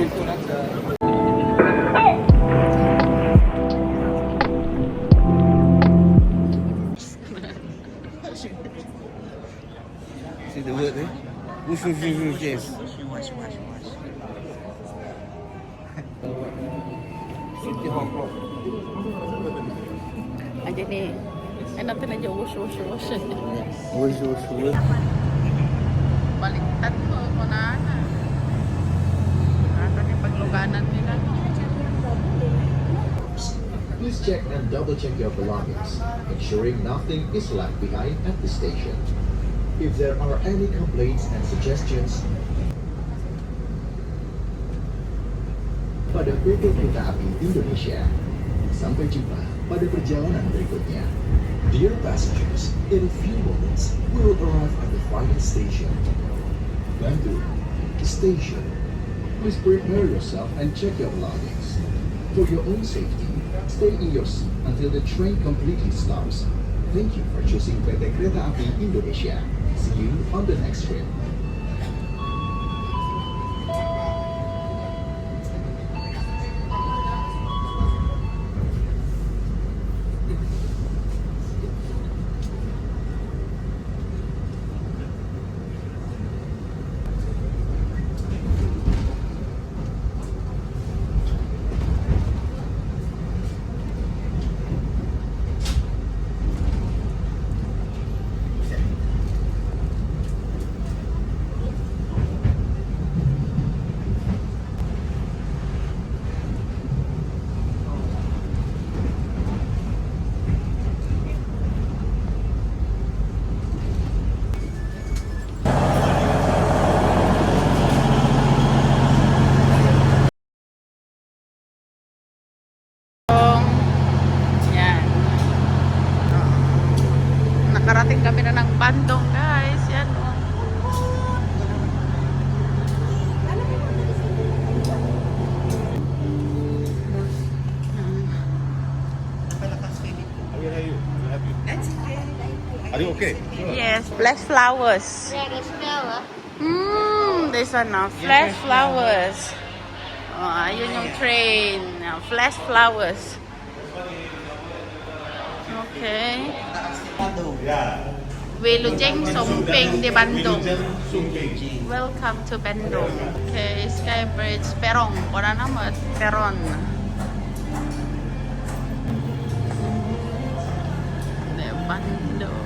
See the word there? Whoosh, whoosh, whoosh, whoosh, yes. Wash. City Hong Kong. Aja nih. Enak tuh aja wash. Whoosh, whoosh, whoosh. Baliktad mo, kunana. Ano yung pagluganan nila. Please check and double-check your belongings, ensuring nothing is left behind at the station. If there are any complaints and suggestions, pada PT Kereta Api Indonesia. Sampai jumpa pada perjalanan berikutnya. Dear passengers, in a few moments, we will arrive at the final station. Bandung Station. Please prepare yourself and check your belongings. For your own safety, stay in your seat until the train completely stops. Thank you for choosing PT Kereta Api Indonesia. See you on the next trip. Yan. Nakarating kami na ng Bandung, guys. Yan, oh. Are you okay? Yes, flash flowers. Yeah, there's flower. There's flash flowers. Oh, ayun yung train. Flash flowers. Okay. Wilujeng Songping di Bandung. Welcome to Bandung. Okay, Skybridge Perong. Wala naman. Peron. De Bandung.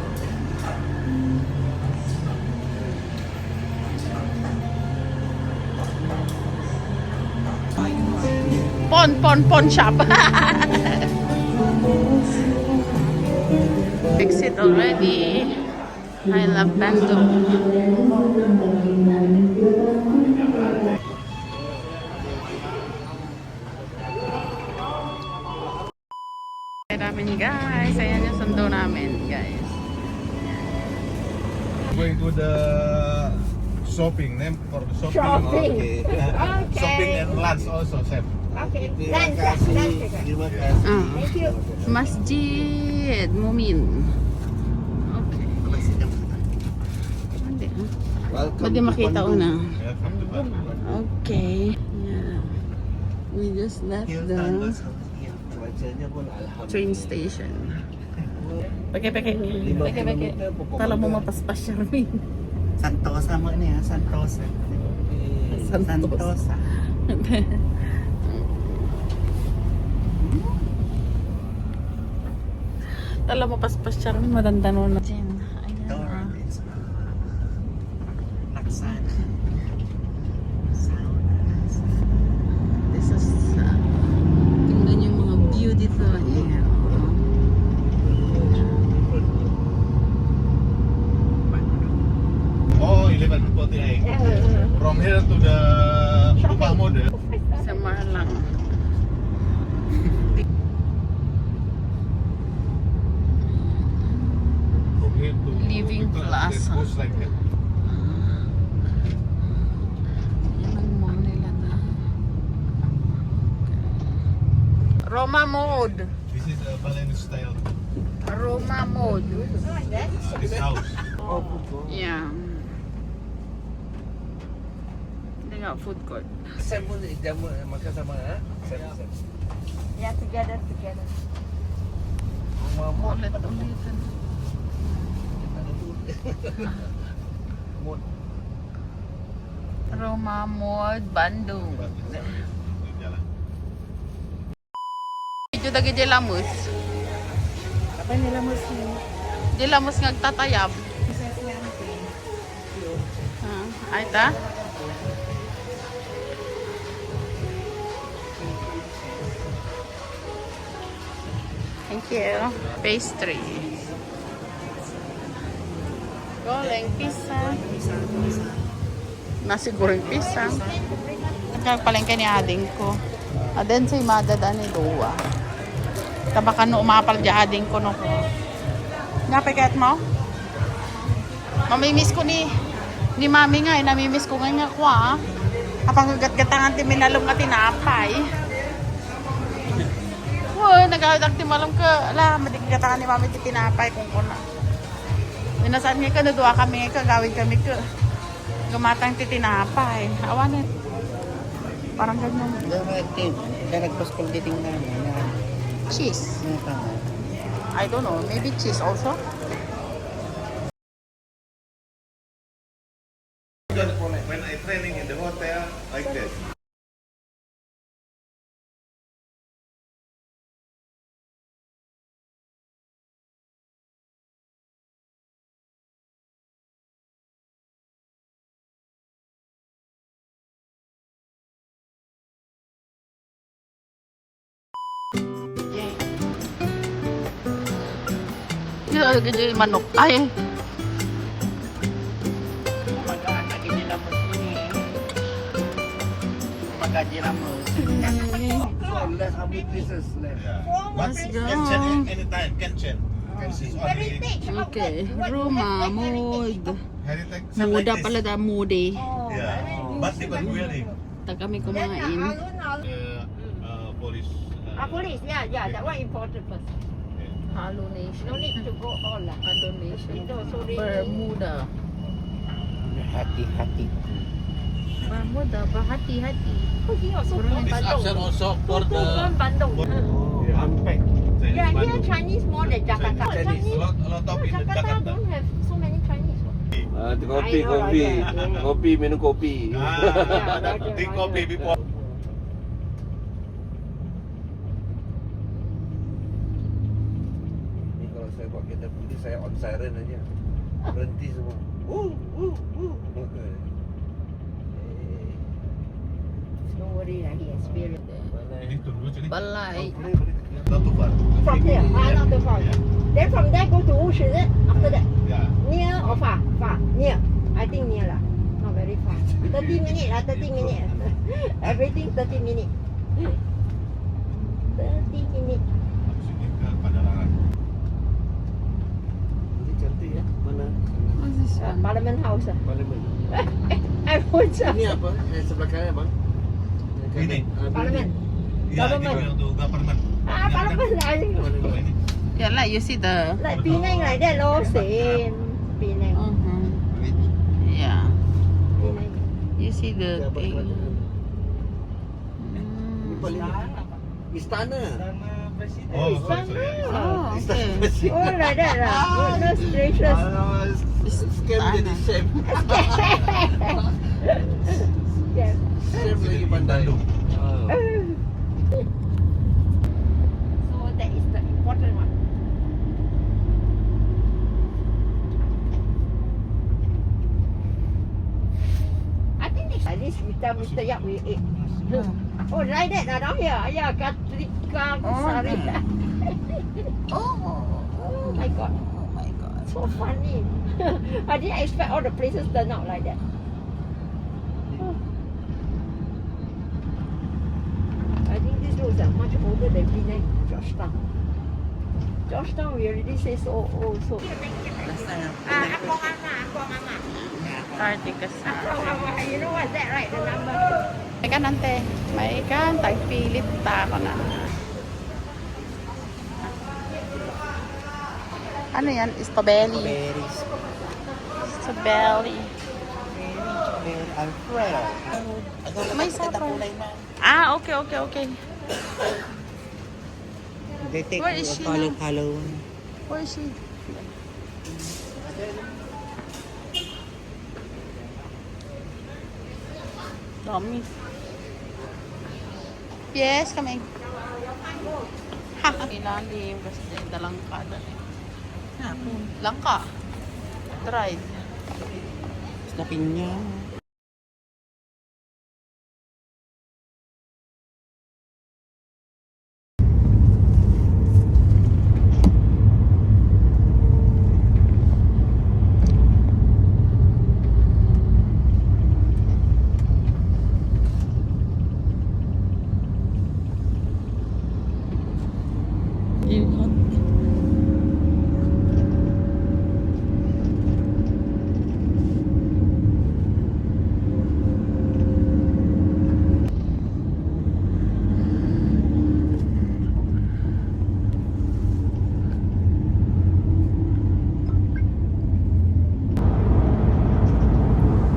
Pon shop. Exit already. I love Bandung. Namin guys. Ayan yung sundo namin guys. Going to the shopping, name for the shopping. Shopping. Okay. Shopping and lunch also, chef. Okay. Terima Lunch, kasih. lunch. Terima kasih. Thank you. Masjid Mumin. Okay. Hindi ah. Welcome Pwede to makita Bandung. una. Welcome to Bandung. Okay. Yeah. We just left the train station. Pake. Tala mo mapaspas siya rin. Santosa mo niya, Santosa. Santosa. Tala mo paspas siya rin. Madandano na. Ayan. Laksana. This is tingnan yung mga view dito. Ayan. Oh, 11:48. From here to the Rumah Mode. Sa Marlang. From here to Living Plaza. It goes like that. Yan ang mall nila na. Roma Mode. This is a Balinese style. Roma Mode. This house. Yeah. going out food court. Sam pun jamu makan sama ha? Sam. Yeah, together. Rumah Ulit-ulitan. Mod. Roma Mode, Bandung. Jalan. Medyo dagi di lamus. Apa nila mesti? Di lamus ngagtatayab. Ay ta? Thank you. Pastry. Goreng pisang. Nasi goreng pisang. Nagpalengke ni ading ko. Aden sa imadada ni Dua. Tabakan no umapal di ading ko no ko. Napikat mo? Mamimiss ko ni mami nga eh. Namimiss ko nga ko ah. Kapag gagat-gatangan ti minalong ka tinapay. Uy, nag-audang ti malong ka. Ala, madiggatangan ni mami ti tinapay kung kuna. Minasaan nga ka na doa kami nga gawin kami ka. Gumatang ti tinapay. Awanit. Parang ganyan. Kaya nagpaskol titingnan. Cheese. I don't know. Maybe cheese also. When I training in the hotel, like this. Yeah, ganyan manok. Ay. Magaan lagi nila mesti. Magaan nila mesti. So less how many pieces left? Yeah. But Let's go. can change anytime. Can change. This is only Okay. Roma Mode. heritage. Same like Muda this. pala da Mode. Yeah. But different building. Tag kami kumain. Police. Police, yeah, that one important first. Halo Nation. No need to go all lah. Halo Nation. Itu sorry. Bermuda. Hati-hati. Bermuda, berhati-hati. Oh, here also from This option Bandung. also for From the Bandung. Unpack. Yeah, here Chinese more than Jakarta. Chinese. a lot of in Jakarta Jakarta. don't have so many Chinese. Kopi. I know, yeah. Kopi, minum kopi. Ah, drink coffee before. Ini kalau saya buat kereta putih, saya on siren aja. Berhenti semua. Don't worry lah, he experienced it. Ini tunggu sini. Balay. Not too far. From here, not too far. Then from there go to Wushi, after that. Yeah. Near or far? Far. Near. I think near lah. Not very far. 30 minutes lah, 30 minutes. Everything 30 minutes. 30 minutes. Sini ke Padalarang. Ini cantik ya. Mana? What's this one? Parliament House lah. Parlimen. I pun Ini apa? Sebelah kanan bang. Ini. Parliament. Ya, ini Government. untuk government. Parliament lah. Kalau ini. Yeah, like you see the. Like Penang like that lor, same. Penang. Yeah. Penang. You see the Jabat thing. kerajaan. Ini Mm. paling istana. Oh, sorry. Oh, okay. Oh, like that lah. Goodness gracious. Scam jadi chef. Yeah. Chef lagi pandai. Bandung. So that is the important one. I think next at least we tell Mr. Yap we ate. Oh, like that lah down here. Yeah, Katrika Sari. Oh my god. Oh my god. So funny. I didn't expect all the places turn out like that. I think these roads are much older than Penang, Georgetown. Georgetown, we already say so old. So. Akong Ama. Cardigas. Akong Ama. You know what's that, right? The number. May ka nante. May ka. Tagpilit ta ako na. Ano yan? Strawberry. Berries. Strawberry. Berries. Alfredo. May supper. Ah, okay, okay, okay. They take Where is she now? color. Where is she? Dami. Yes, kami. Ha, ilalim kasi dalangka doon eh. Langka. Dried. Snapin niya.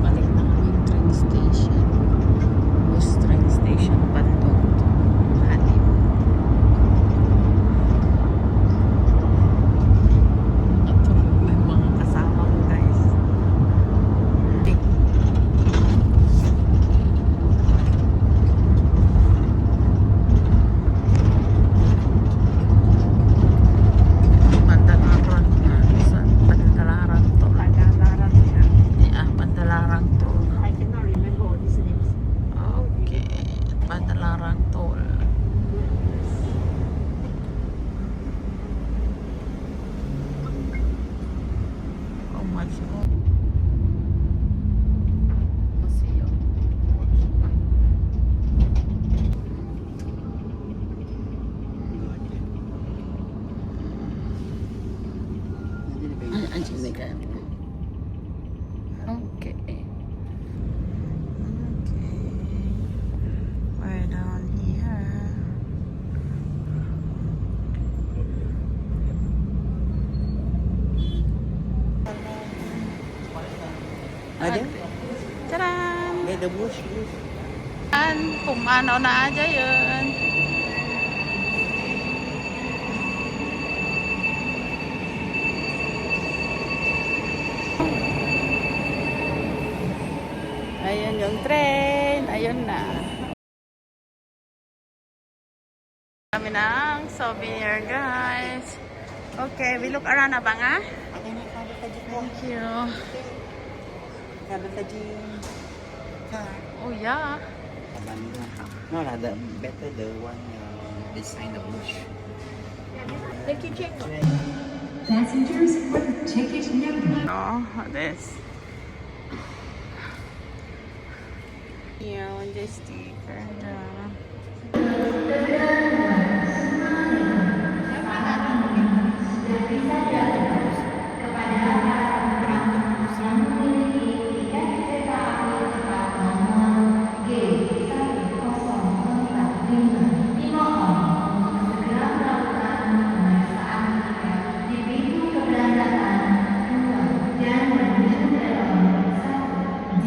Balik na kami yung train station. Bus train station, Bandung. Halim. At tulog na yung mga kasama ko, guys. Pandalarang nga. Sa Pandalarang to. Pagkakaran niya. Yeah, Pandalarang to. I cannot remember all these names. Okay. Pandalarang Toll. How much more? Museum. Anjing mereka. Okay. Okay. We're down here. Ada? Taran! May the bush. Kung ano na aja yun. Ayun yung train. Ayun na. Kami ng souvenir, guys. Okay, we look around na ba nga? Ada ni kada tadi. Thank you. Kada tadi. Oh, yeah. No lah, the better the one design the bush. Thank you, check. Passengers with ticket number. No, this. Yun, the sticker.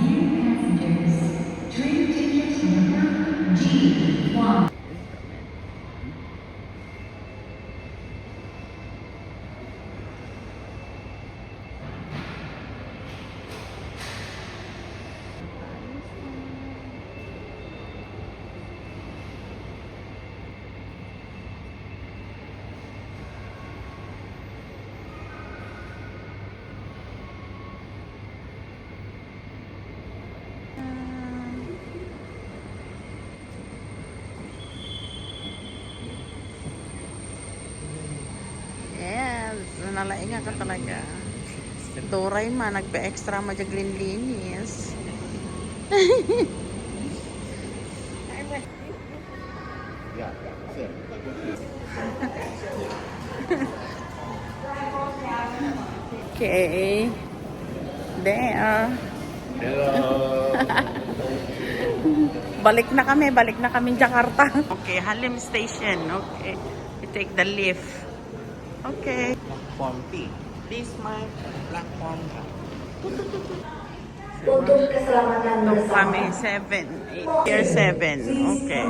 Dear passengers, train ticket number G1. Yes, nalainga ka talaga. Doray man, nagpa-extra majaglin-linis. Yeah, sure. Okay. There. Hello. Balik na kami Jakarta. Okay, Halim Station. Okay. We take the lift. Okay. Platform P. This my platform. Untuk keselamatan Ito bersama. kami, 7. 8 year 7. Okay.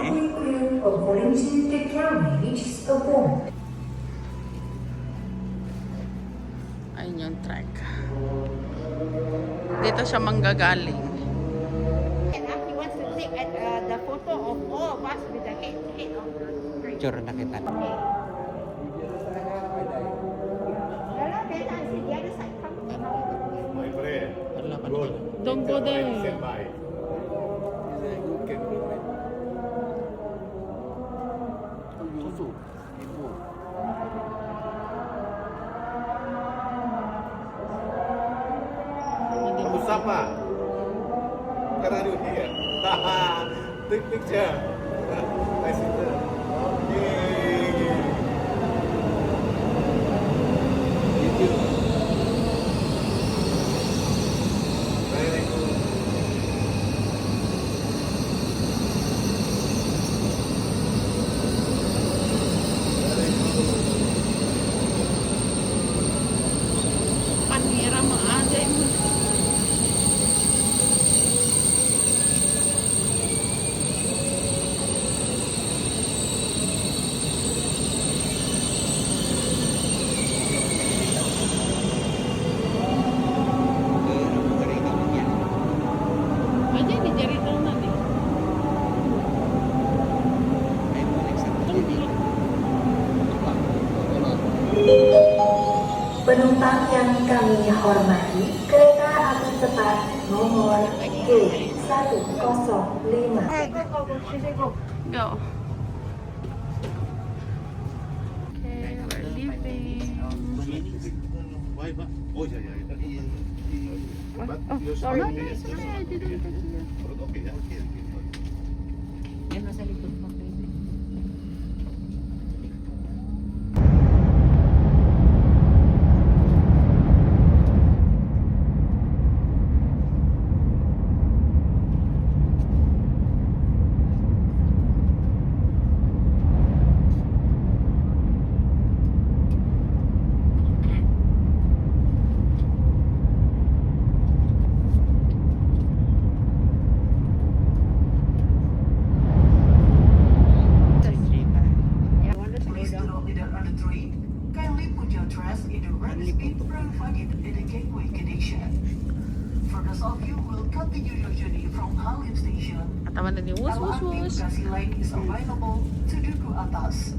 According to the county, reaches a point. Ayun yung track. Dito siya manggagaling. And he wants to take the photo of all of us with the head of the tree. Picture na kita. Then I see the other side. Come. My friend. Good. Don't go there. Say bye. Kamu siapa? Kan are you here? Take picture. Nice picture. Yay. Very good. Panira mo ate mo. Aja di jari tangan nih. Penumpang yang kami hormati, kereta api cepat nomor G105. Go. Okay, we're leaving. Bye, bye. Oh, yeah, yeah. But you're Sorry, sorry. I didn't take you. Okay, yeah, okay. Yan nasa likod mo. Please do not litter on the train. Kindly put your trash in the red bin provided in the gateway condition. For those of you who will continue your journey from Halim Station, Katawan na ni wus wus wus. Bekasi Line is available to Duku Atas.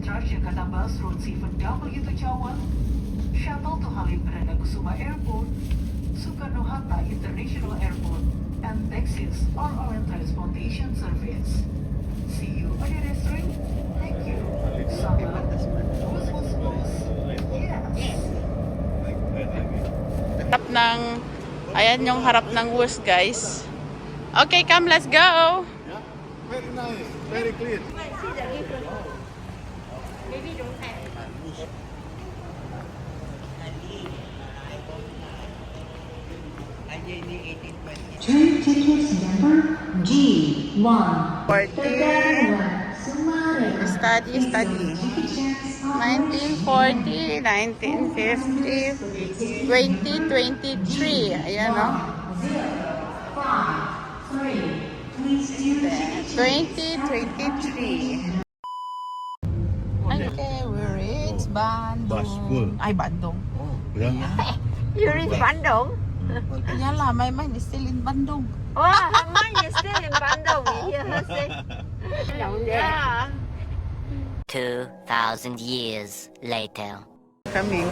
Transjakarta Bus Route 7W to Cawan, Shuttle to Halim Perdana Kusuma Airport, Soekarno-Hatta International Airport, and taxis are our transportation service. See you on the restaurant. Thank you. Selamat. Bus, bus, bus. Yes. Harap ng, ayan yung harap ng wus guys. Okay, come, let's go. Yeah, very nice, very clean. See the difference. Maybe don't have. Train ticket number G1. 40. Sumarez. Study. Ticket checks are 1940, 1950, 2023. Ayan o. 5, 3. Please do check. 2023. Okay, we reach Bandung. Bus full. Ay, Bandung. Yeah. You reach Bandung? Yan lah, my mind is still in Bandung. Wow, mine is still in Bandung. Yeah, say. Down there. Yeah. 2,000 years later. Kami.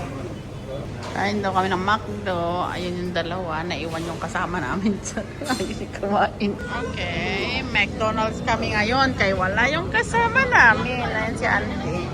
Kain daw kami ng McDo. Ayun yung dalawa. Naiwan yung kasama namin sa kumain. Okay. McDonald's kami ngayon. Kaya wala yung kasama namin. Ayun si Auntie.